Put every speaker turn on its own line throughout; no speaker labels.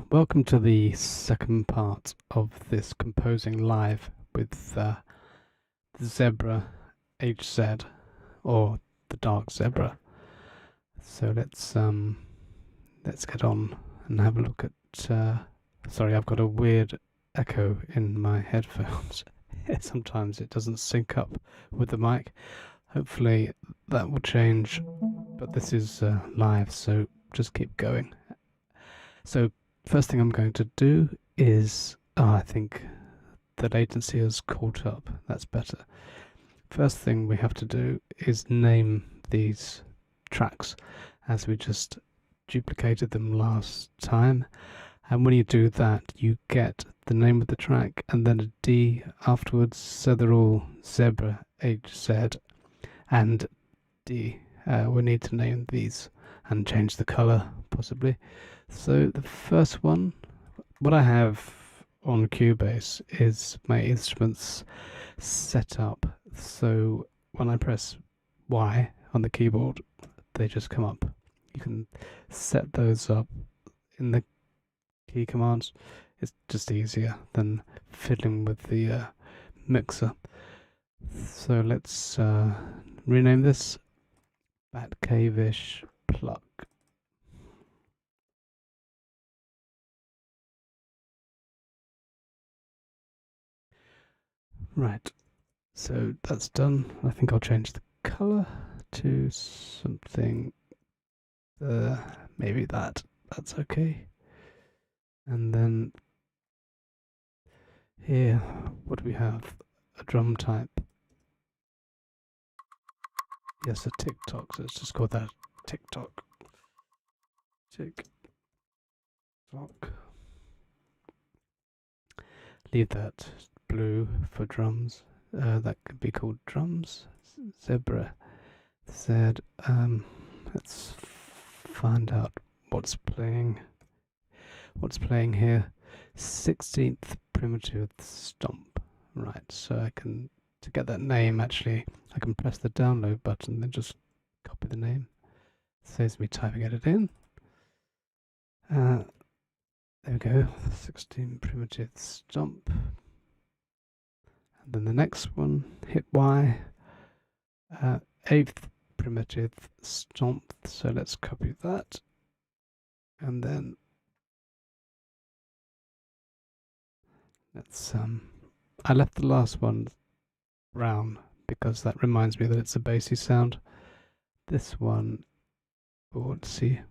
Welcome to the second part of this composing live with the Zebra HZ, or the Dark Zebra. So let's get on and have a look at. Sorry, I've got a weird echo in my headphones. Sometimes it doesn't sync up with the mic. Hopefully that will change, but this is live, so just keep going. So first thing I'm going to do is, I think the latency has caught up. That's better. First thing we have to do is name these tracks, as we just duplicated them last time. And when you do that, you get the name of the track and then a D afterwards, so they're all Zebra, HZ, and D. We need to name these and change the color, possibly. So the first one, what I have on Cubase is my instruments set up, so when I press Y on the keyboard, they just come up. You can set those up in the key commands. It's just easier than fiddling with the mixer. So let's rename this Batcavish Pluck. Right, so that's done. I think I'll change the color to something, maybe that's okay. And then here, what do we have? A drum type. Yes, a TikTok, so let's just call that TikTok. TikTok. Leave that blue for drums. That could be called drums. Zebra. Zed. Let's find out what's playing. What's playing here? 16th primitive stomp. Right, so I can, to get that name, actually, I can press the download button and then just copy the name. Saves me typing it in. There we go, 16 primitive stomp. And then the next one, hit Y, 8th primitive stomp. So let's copy that. And then let's, I left the last one brown because that reminds me that it's a bassy sound. This one, let's see.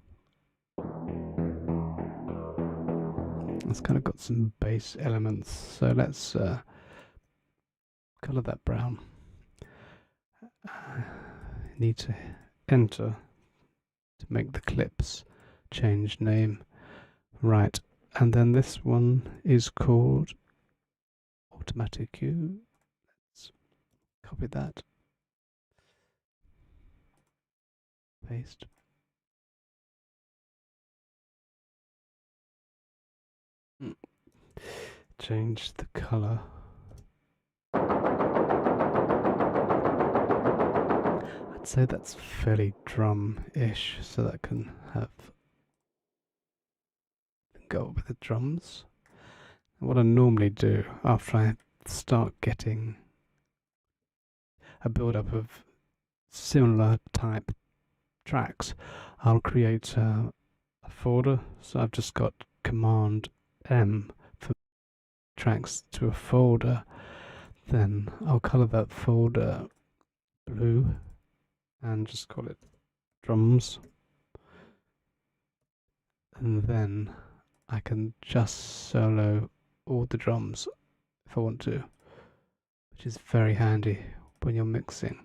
It's kind of got some bass elements, so let's color that brown. Need to enter to make the clips change name. Right, and then this one is called Automatic Cue. Let's copy that. Paste. Change the color. I'd say that's fairly drum-ish, so that can go with the drums. And what I normally do after I start getting a build-up of similar type tracks, I'll create a folder. So I've just got Command M for tracks to a folder. Then I'll color that folder blue and just call it drums. And then I can just solo all the drums if I want to, which is very handy when you're mixing.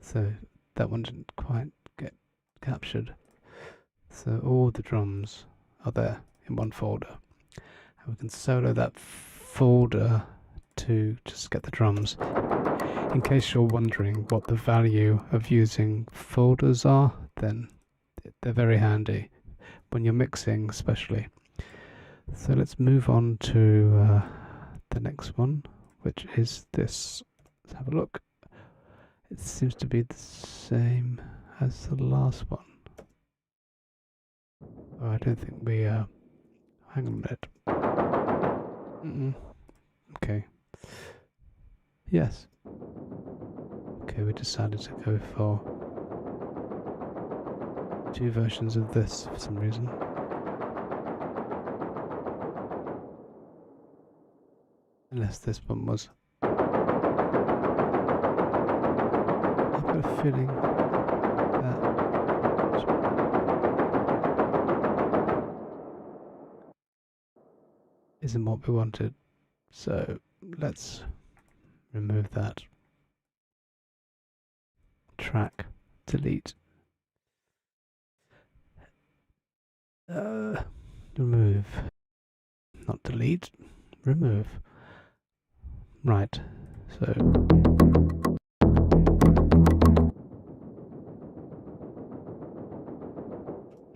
So that one didn't quite get captured. So all the drums are there in one folder. And we can solo that folder to just get the drums. In case you're wondering what the value of using folders are, then they're very handy when you're mixing, especially. So let's move on to the next one, which is this. Let's have a look. It seems to be the same as the last one. Oh, I don't think we hang on a minute. Okay. Yes. Okay, we decided to go for 2 versions of this for some reason. Unless this one was. I've got a feeling that isn't what we wanted. So let's remove that. Track, delete. Remove. Not delete, remove. Right, so.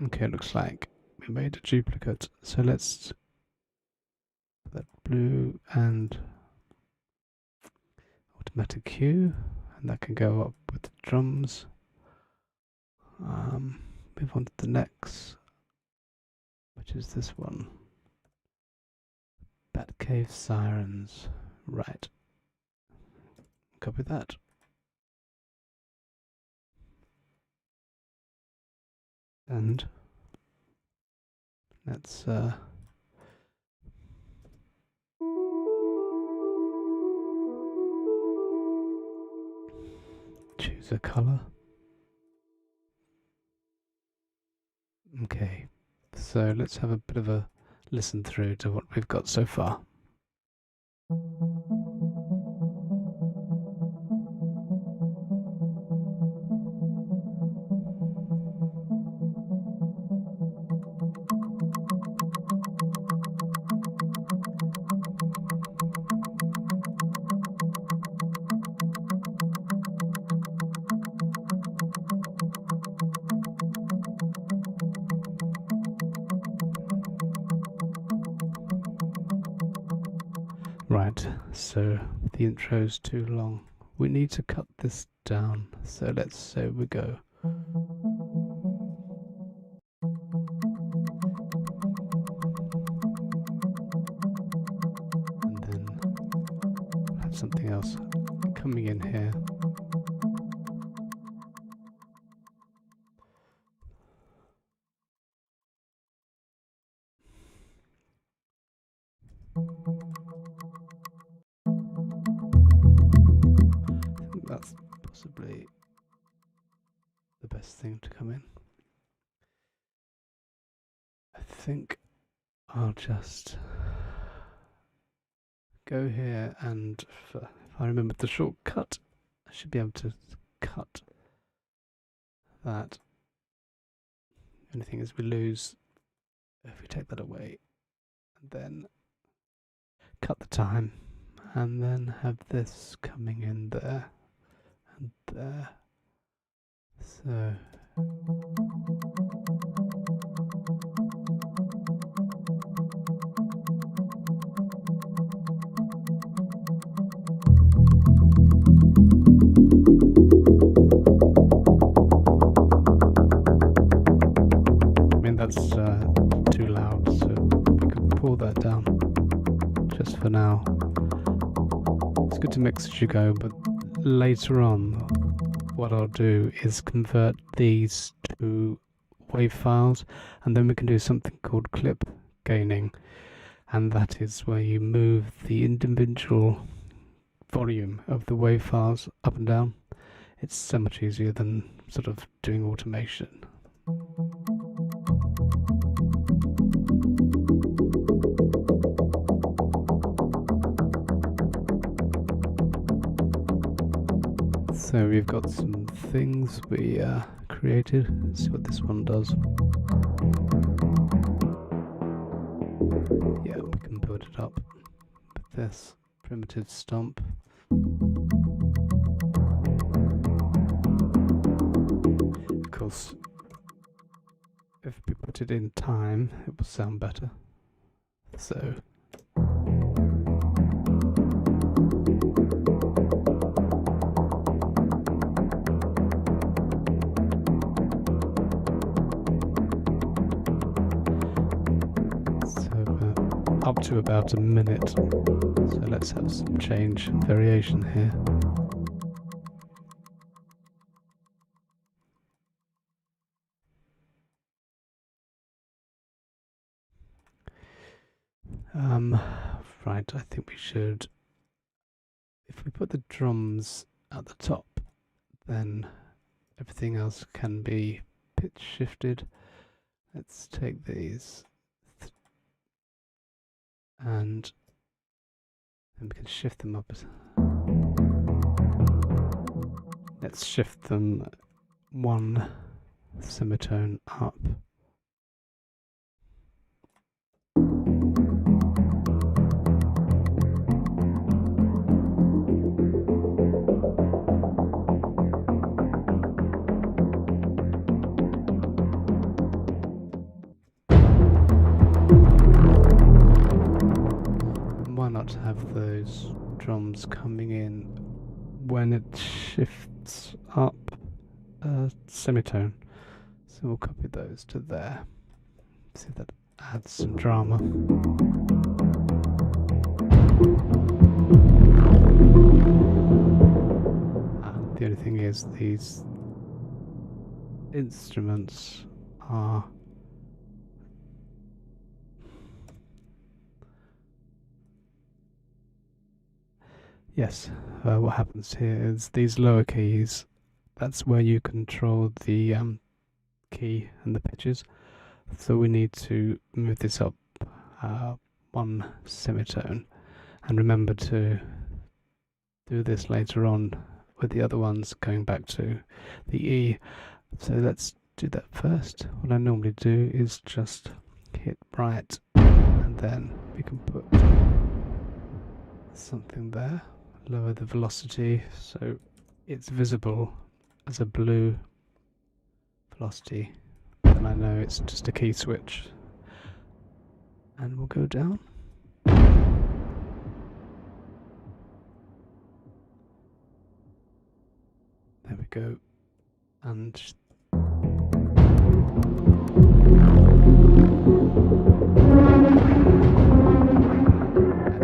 Okay, looks like we made a duplicate. So let's put that blue and automatic cue, and that can go up with the drums. Move on to the next, which is this one. Batcave Sirens. Right. Copy that. And let's choose a color. Okay, so let's have a bit of a listen through to what we've got so far. Right, so the intro's too long. We need to cut this down. So let's say we go. And then we'll have something else coming in here. I think that's possibly the best thing to come in. I think I'll just go here, and if I remember the shortcut, I should be able to cut that. The only thing is we lose if we take that away, and then cut the time, and then have this coming in there and there. So that's too loud, so we can pull that down just for now. It's good to mix as you go, but later on what I'll do is convert these to WAV files, and then we can do something called clip gaining, and that is where you move the individual volume of the WAV files up and down. It's so much easier than sort of doing automation. So we've got some things we created. Let's see what this one does. Yeah, we can build it up with this primitive stomp. Of course, if we put it in time, it will sound better. So up to about a minute. So let's have some change and variation here. Right, I think we should, if we put the drums at the top, then everything else can be pitch shifted. Let's take these and then we can shift them up. Let's shift them one semitone up. Why not have those drums coming in when it shifts up a semitone? So we'll copy those to there. See if that adds some drama. The only thing is these instruments are what happens here is these lower keys, that's where you control the key and the pitches. So we need to move this up one semitone, and remember to do this later on with the other ones going back to the E. So let's do that first. What I normally do is just hit right, and then we can put something there. Lower the velocity so it's visible as a blue velocity. Then I know it's just a key switch. And we'll go down. There we go. And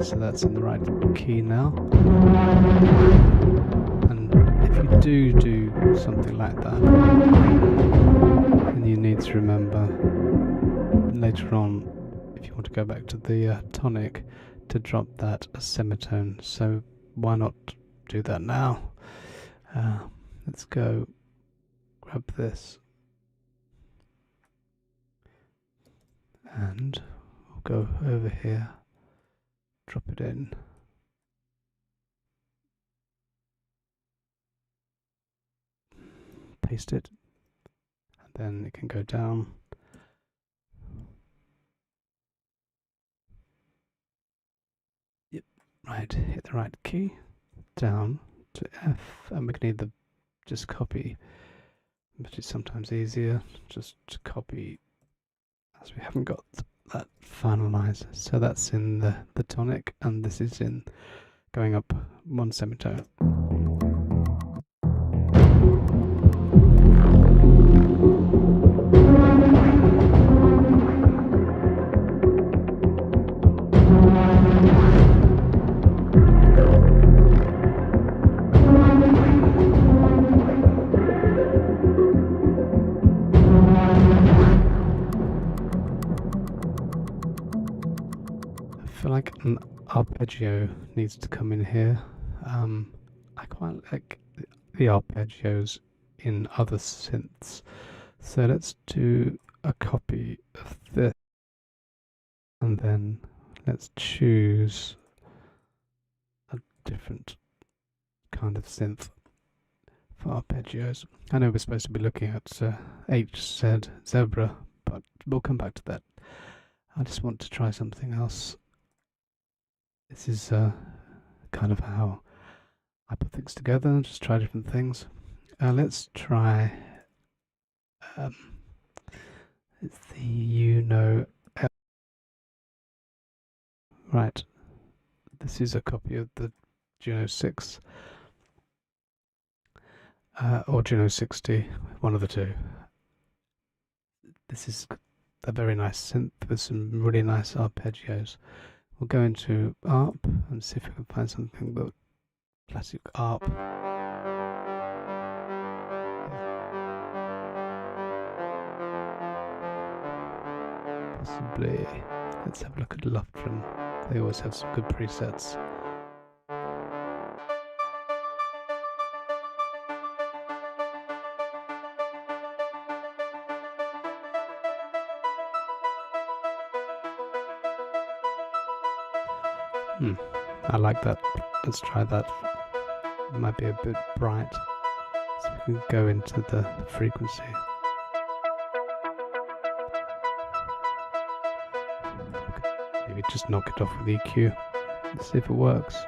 so that's in the right key now. And if you do something like that, then you need to remember later on, if you want to go back to the tonic, to drop that a semitone. So why not do that now? Let's go grab this and we'll go over here, drop it in. Paste it, and then it can go down. Yep, right, hit the right key, down to F, and we can either just copy, but it's sometimes easier just to copy as we haven't got that finalized. So that's in the tonic, and this is in going up one semitone. I feel like an arpeggio needs to come in here. I quite like the arpeggios in other synths. So let's do a copy of this, and then let's choose a different kind of synth for arpeggios. I know we're supposed to be looking at HZ Zebra, but we'll come back to that. I just want to try something else. This is kind of how I put things together, just try different things. Let's try it's the right. This is a copy of the Juno 6 or Juno 60, one of the two. This is a very nice synth with some really nice arpeggios. We'll go into ARP and see if we can find something that classic ARP. Possibly. Let's have a look at Lofgren. They always have some good presets. I like that. Let's try that. It might be a bit bright. So we can go into the frequency. Maybe just knock it off with EQ. Let's see if it works.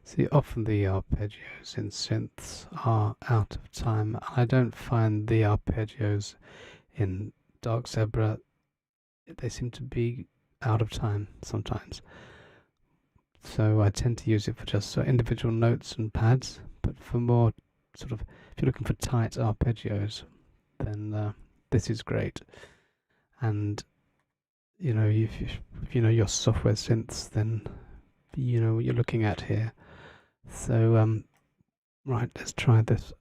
See, often the arpeggios in synths are out of time. I don't find the arpeggios in Dark Zebra, they seem to be out of time sometimes. So I tend to use it for just individual notes and pads, but for more sort of, if you're looking for tight arpeggios, then this is great. And you know, if you know your software synths, then you know what you're looking at here. So right, let's try this.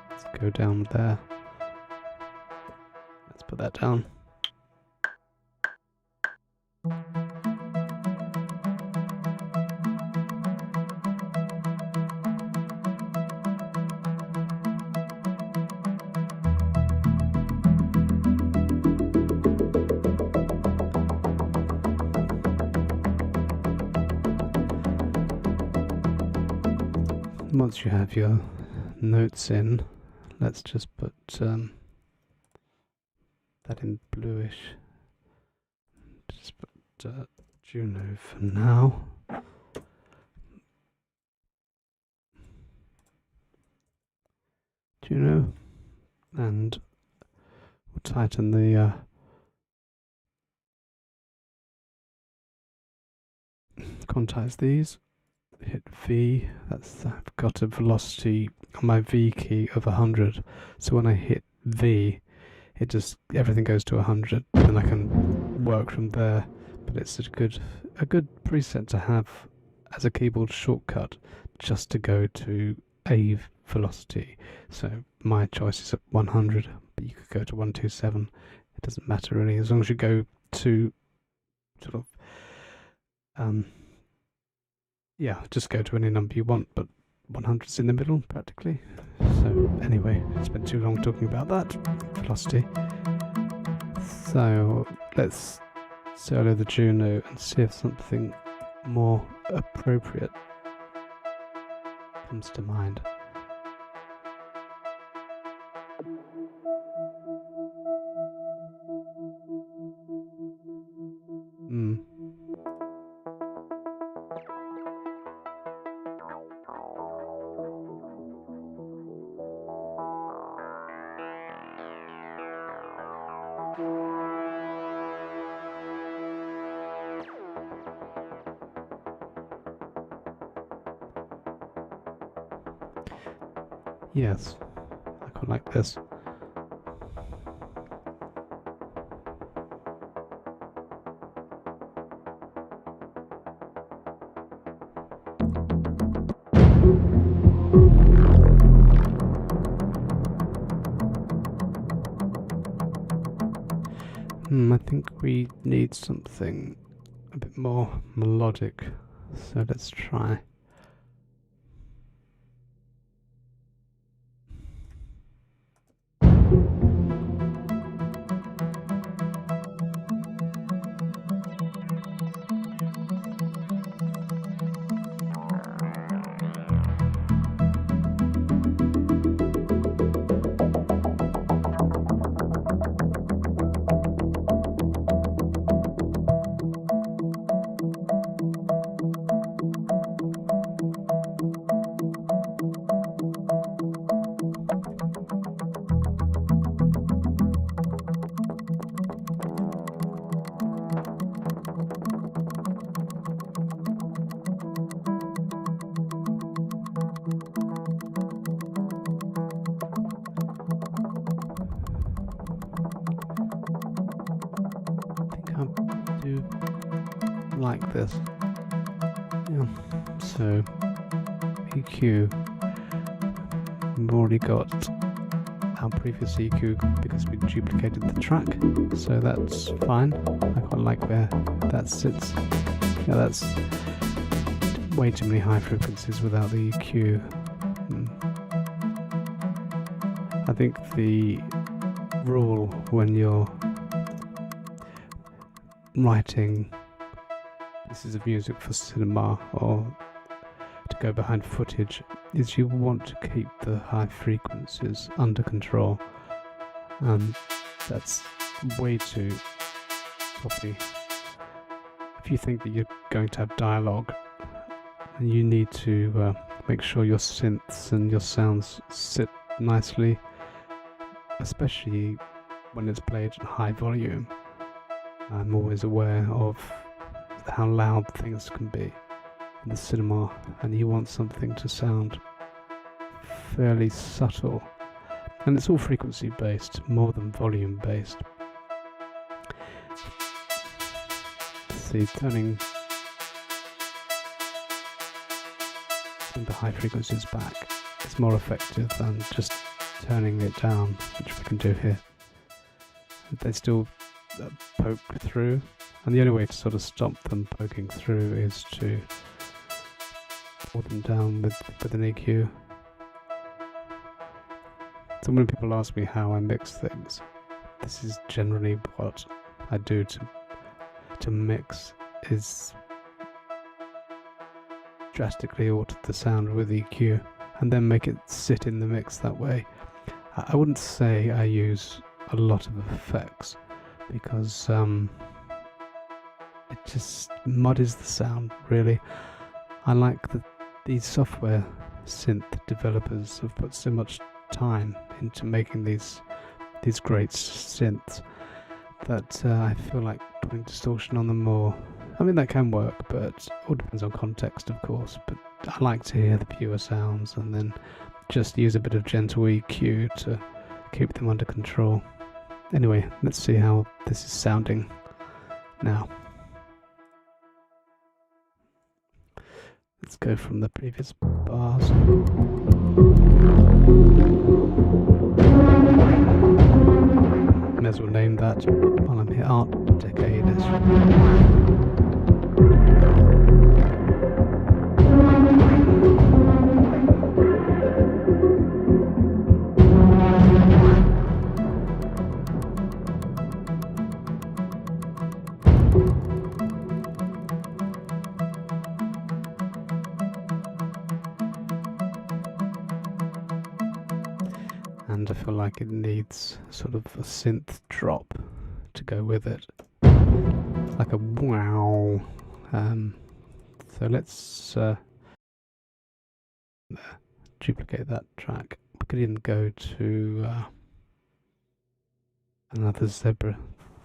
Let's go down there. Let's put that down. Once you have your notes in, let's just put that in bluish. Just put Juno for now. Juno, and we'll tighten the quantize these. Hit V. I've got a velocity on my V key of 100. So when I hit V, it just everything goes to 100, and I can work from there. But it's a good preset to have as a keyboard shortcut, just to go to a velocity. So my choice is at 100, but you could go to 127. It doesn't matter really, as long as you go to sort of yeah, just go to any number you want, but 100's in the middle practically. So anyway, it's been too long talking about that velocity. So let's solo the Juno and see if something more appropriate comes to mind. Yes, I quite like this. I think we need something a bit more melodic, so let's try. like this. Yeah. So EQ, we've already got our previous EQ because we duplicated the track, so that's fine. I quite like where that sits. Yeah, that's way too many high frequencies without the EQ. I think the rule when you're writing pieces of music for cinema or to go behind footage is you want to keep the high frequencies under control, and that's way too choppy. If you think that you're going to have dialogue, then you need to make sure your synths and your sounds sit nicely, especially when it's played at high volume. I'm always aware of how loud things can be in the cinema, and you want something to sound fairly subtle, and it's all frequency based more than volume based. See, turning the high frequencies back is more effective than just turning it down, which we can do here. They still poke through, and the only way to sort of stop them poking through is to pull them down with an EQ. So when people ask me how I mix things, this is generally what I do to mix, is drastically alter the sound with EQ and then make it sit in the mix that way. I wouldn't say I use a lot of effects because it just muddies the sound, really. I like that these software synth developers have put so much time into making these great synths that I feel like putting distortion on them more. I mean, that can work, but it all depends on context, of course. But I like to hear the pure sounds and then just use a bit of gentle EQ to keep them under control. Anyway, let's see how this is sounding now. Let's go from the previous bars. May as well name that while I'm here, Art Decade-ish. And I feel like it needs sort of a synth drop to go with it, like a wow. So let's duplicate that track. We could even go to another Zebra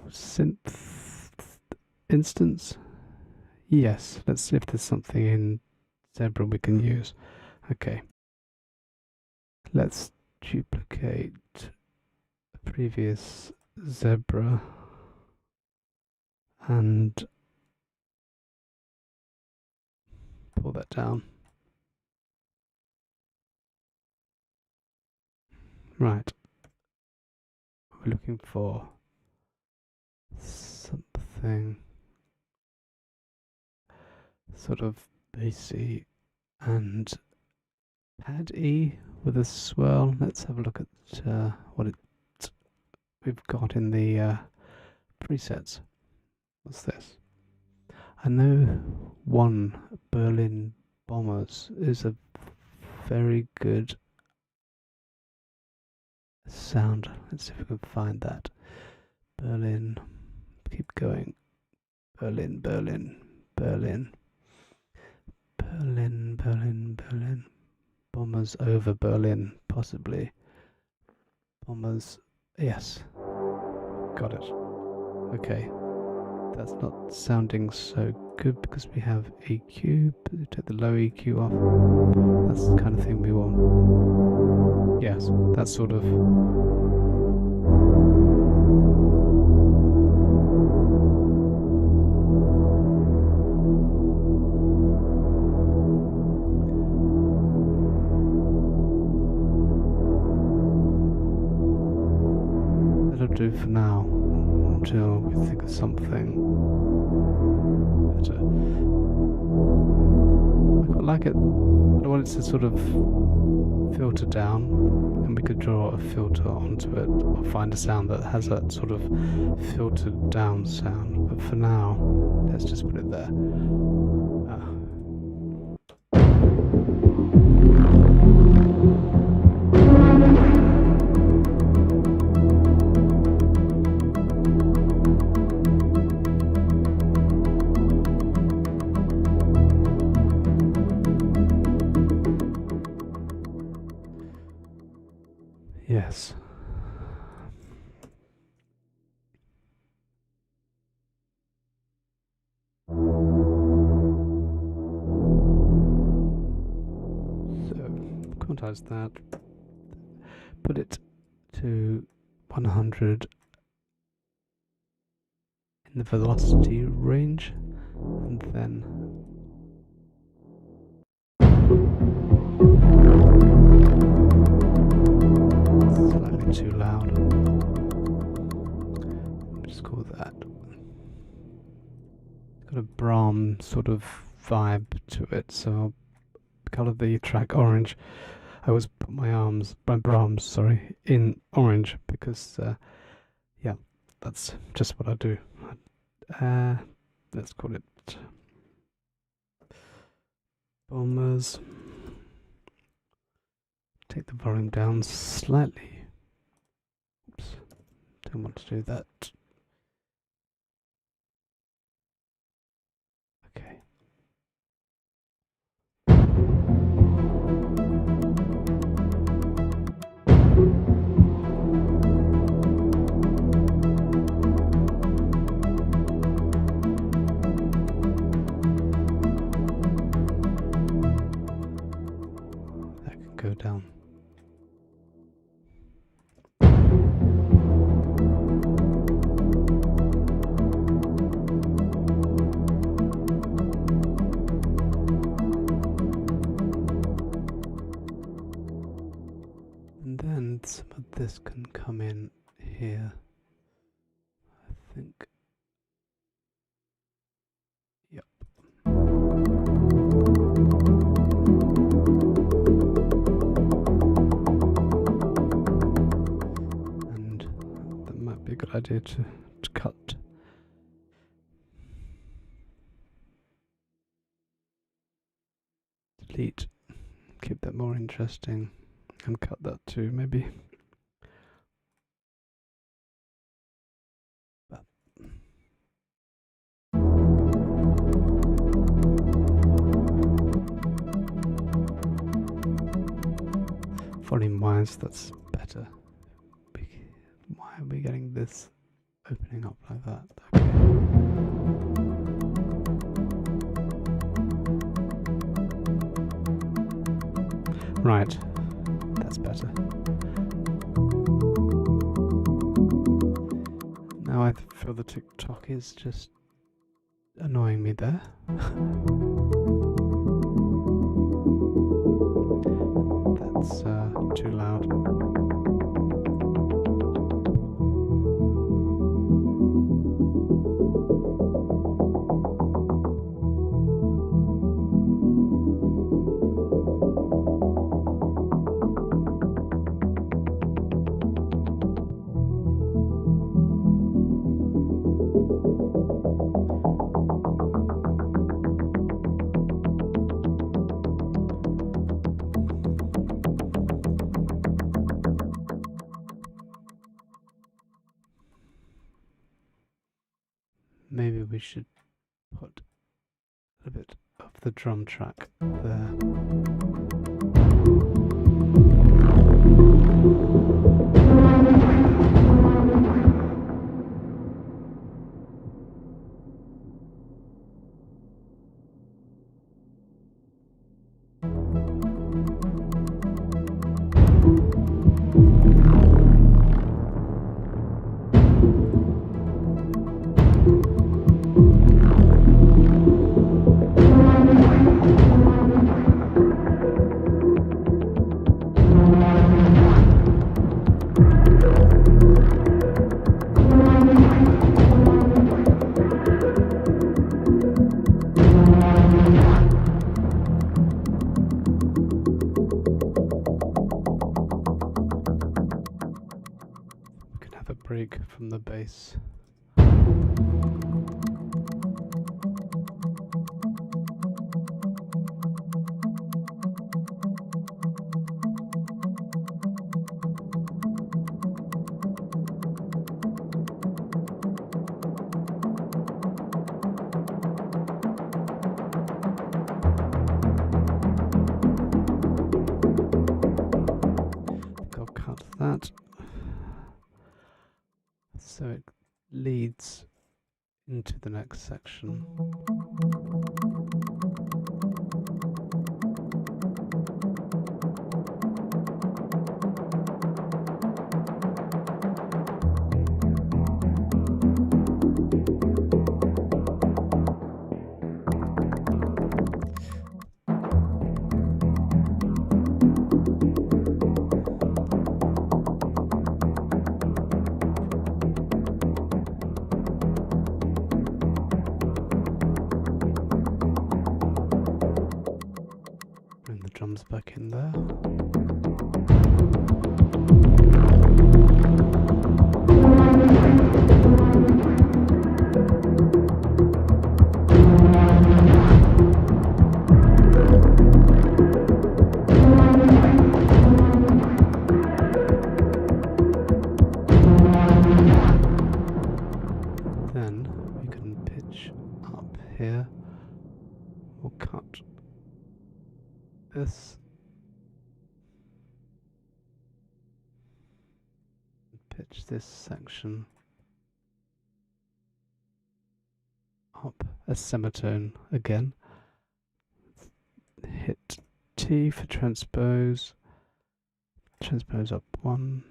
synth instance. Yes, let's see if there's something in Zebra we can use. Okay, let's duplicate the previous Zebra and pull that down. Right, we're looking for something sort of bassy and pad-y with a swirl. Let's have a look at what we've got in the presets. What's this? I know one Berlin Bombers is a very good sound. Let's see if we can find that. Berlin. Keep going. Berlin, Berlin, Berlin. Berlin, Berlin, Berlin. Bombers over Berlin, possibly. Bombers. Yes. Got it. Okay. That's not sounding so good because we have EQ. Take the low EQ off. That's the kind of thing we want. Yes, that's sort of. do for now until we think of something better. I quite like it. I want it to sort of filter down, and we could draw a filter onto it or find a sound that has that sort of filtered down sound. But for now, let's just put it there. Yes. So, quantize that. Put it to 100 in the velocity range, and then slightly too loud. Just call that. It's got a Brahms sort of vibe to it, so I'll colour the track orange. I always put my Brahms, in orange because, yeah, that's just what I do. Let's call it Bombers. Take the volume down slightly. Oops, don't want to do that. Okay. That can go down. And then some of this can come in here, I think. Yep. And that might be a good idea to cut. Delete. Keep that more interesting. And cut that too, maybe. But volume wise, that's better. Why are we getting this opening up like that? Okay. Right. That's better. Now I feel the tick-tock is just annoying me there. That's too loud. Maybe we should put a bit of the drum track there. break from the bass. That so it leads into the next section. Bring the drums back in there. Then we can pitch up here. We'll cut this, pitch this section up a semitone again. Hit T for transpose, transpose up one,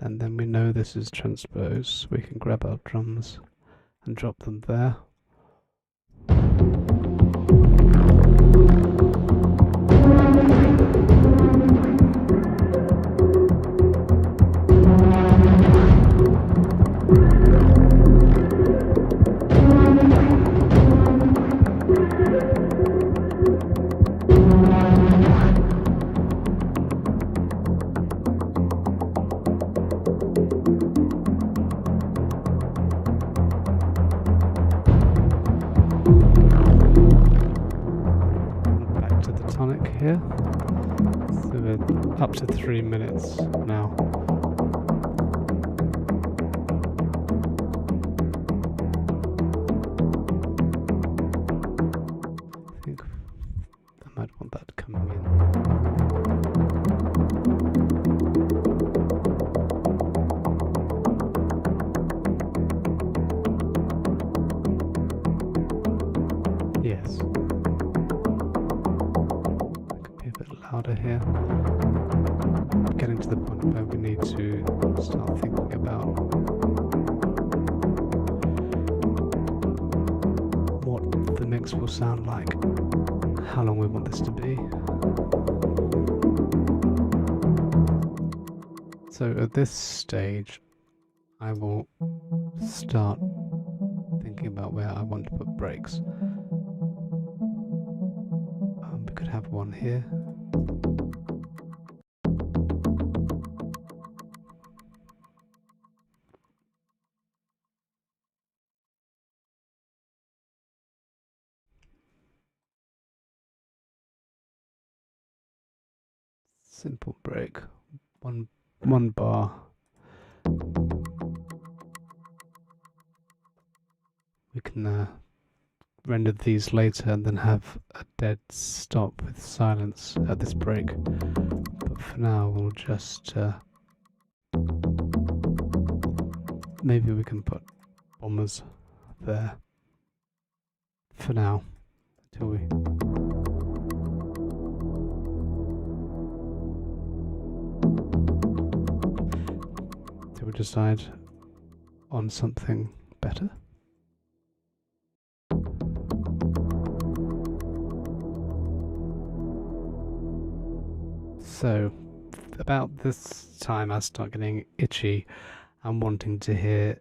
and then we know this is transpose. We can grab our drums and drop them there. Here, so we're up to 3 minutes now. I think I might want that coming in. Yes. Louder here. Getting to the point where we need to start thinking about what the mix will sound like, how long we want this to be. So at this stage, I will start thinking about where I want to put breaks. We could have one here. Simple break, one bar. We can render these later and then have a dead stop with silence at this break. But for now, we'll just maybe we can put bombers there for now until we decide on something better. So about this time I start getting itchy and wanting to hear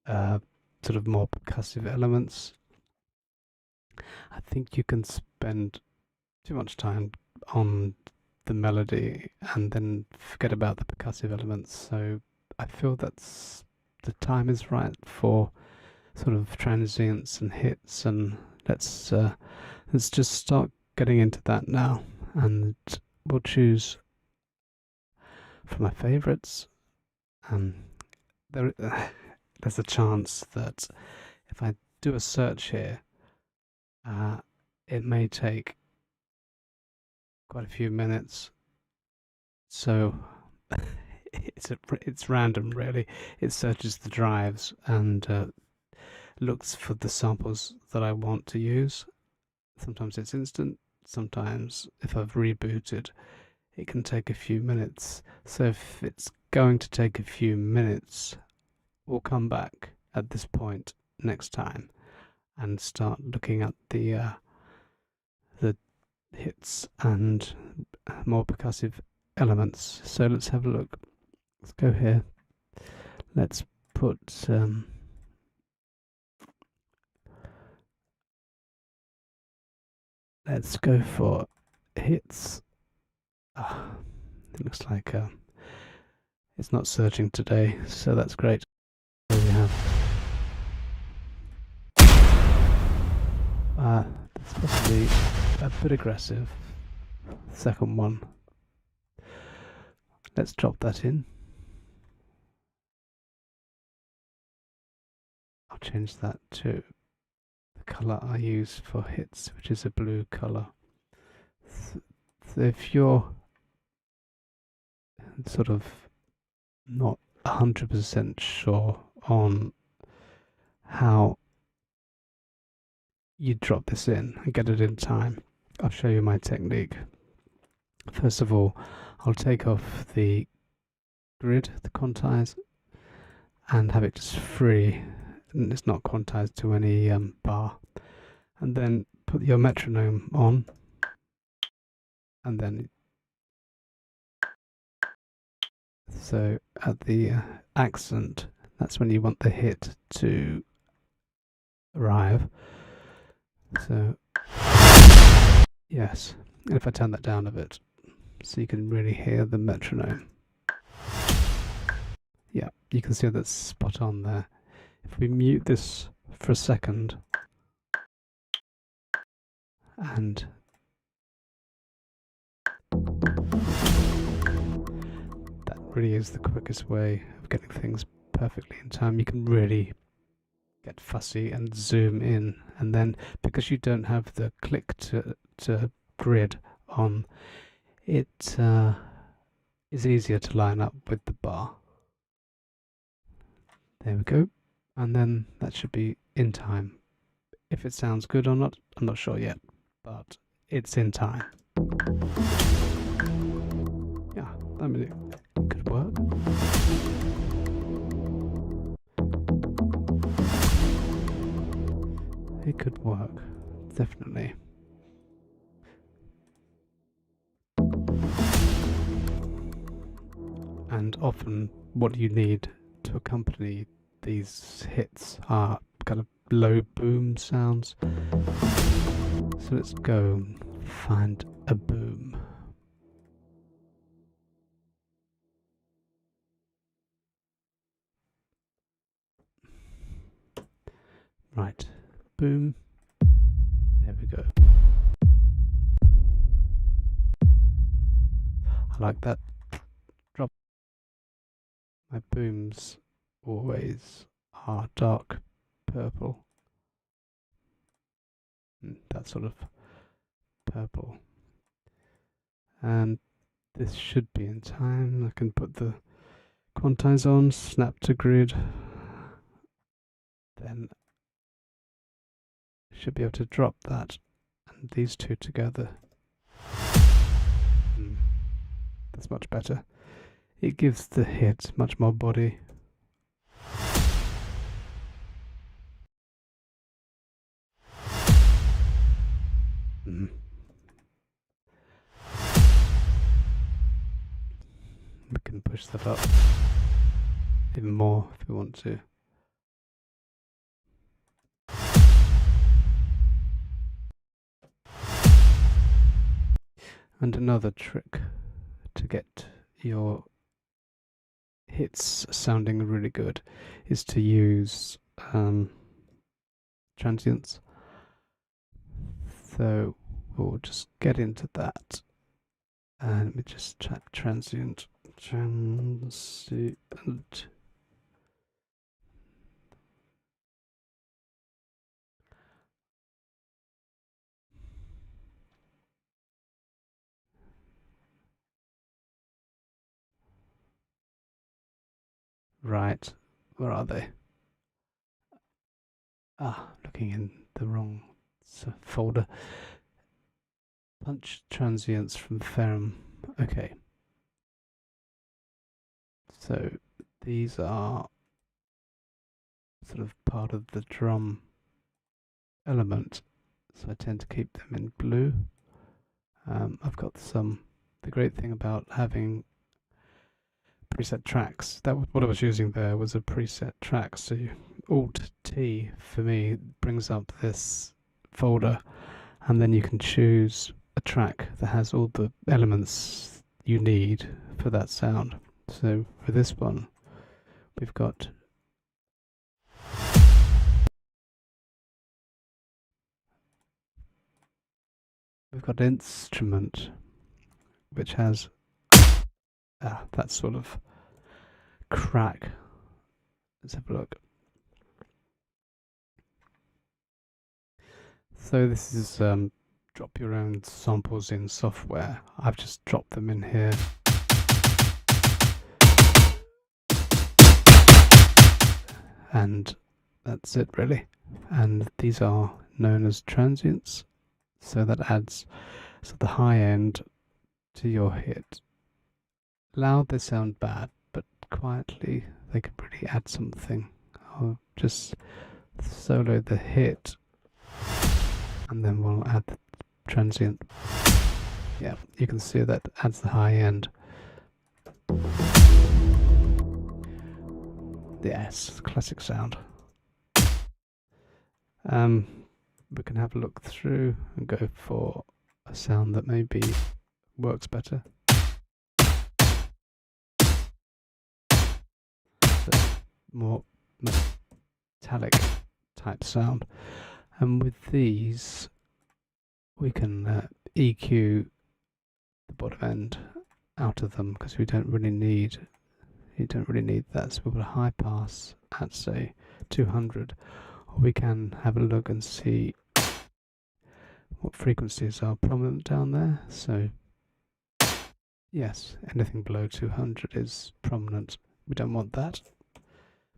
sort of more percussive elements. I think you can spend too much time on the melody and then forget about the percussive elements, so I feel that's the time is right for sort of transients and hits, and let's just start getting into that now, and we'll choose for my favourites. There, there's a chance that if I do a search here, it may take quite a few minutes. So it's random, really. It searches the drives and looks for the samples that I want to use. Sometimes it's instant. Sometimes, if I've rebooted, it can take a few minutes. So if it's going to take a few minutes, we'll come back at this point next time and start looking at the hits and more percussive elements. So let's have a look. Let's go here. Let's put let's go for hits. It looks like it's not searching today, so that's great. Here we have that's possibly a bit aggressive. Second one. Let's drop that in. I'll change that to the colour I use for hits, which is a blue colour. So if you're sort of not 100% sure on how you drop this in and get it in time, I'll show you my technique. First of all, I'll take off the grid, the quantize, and have it just free, and it's not quantized to any bar. And then put your metronome on, and then so at the accent, that's when you want the hit to arrive. So yes, and if I turn that down a bit, so you can really hear the metronome. Yeah, you can see that's spot on there. If we mute this for a second, and that really is the quickest way of getting things perfectly in time. You can really get fussy and zoom in, and then because you don't have the click to grid on, it is easier to line up with the bar. There we go, and then that should be in time. If it sounds good or not, I'm not sure yet, but it's in time. Yeah, I mean, it could work. It could work, definitely. And often what you need to accompany these hits are kind of low boom sounds. So let's go and find a boom. Right, boom. There we go. I like that. Drop. My booms always are dark purple. That sort of purple. And this should be in time. I can put the quantize on, snap to grid. Then should be able to drop that and these two together. That's much better. It gives the hit much more body. We can push that up even more if we want to. And another trick to get your hits sounding really good is to use transients. So we'll just get into that. And let me just check transient. Right, where are they? Looking in the wrong folder. Punch transients from Ferrum. Okay. So these are sort of part of the drum element. So I tend to keep them in blue. I've got some. The great thing about having preset tracks, that was what I was using there, was a preset track. So Alt T for me brings up this folder, and then you can choose a track that has all the elements you need for that sound. So for this one, we've got instrument, which has that sort of crack. Let's have a look. So this is drop your own samples in software. I've just dropped them in here. And that's it really. And these are known as transients. So that adds the high end to your hit. Loud they sound bad, but quietly they can really add something. I'll just solo the hit and then we'll add the transient. Yeah, you can see that adds the high end. Yes, classic sound. We can have a look through and go for a sound that maybe works better. So more metallic type sound. And with these, we can EQ the bottom end out of them because you don't really need that. So we'll put a high pass at say 200, or we can have a look and see what frequencies are prominent down there. So yes, anything below 200 is prominent. We don't want that,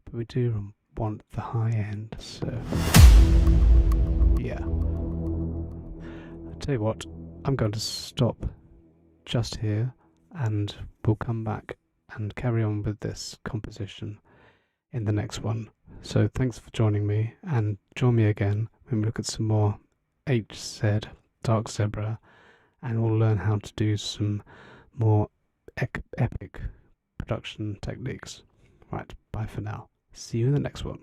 but we do want the high end. So yeah, I'll tell you what, I'm going to stop just here and we'll come back and carry on with this composition in the next one. So thanks for joining me, and join me again when we look at some more HZ Dark Zebra, and we'll learn how to do some more epic production techniques. Right, bye for now. See you in the next one.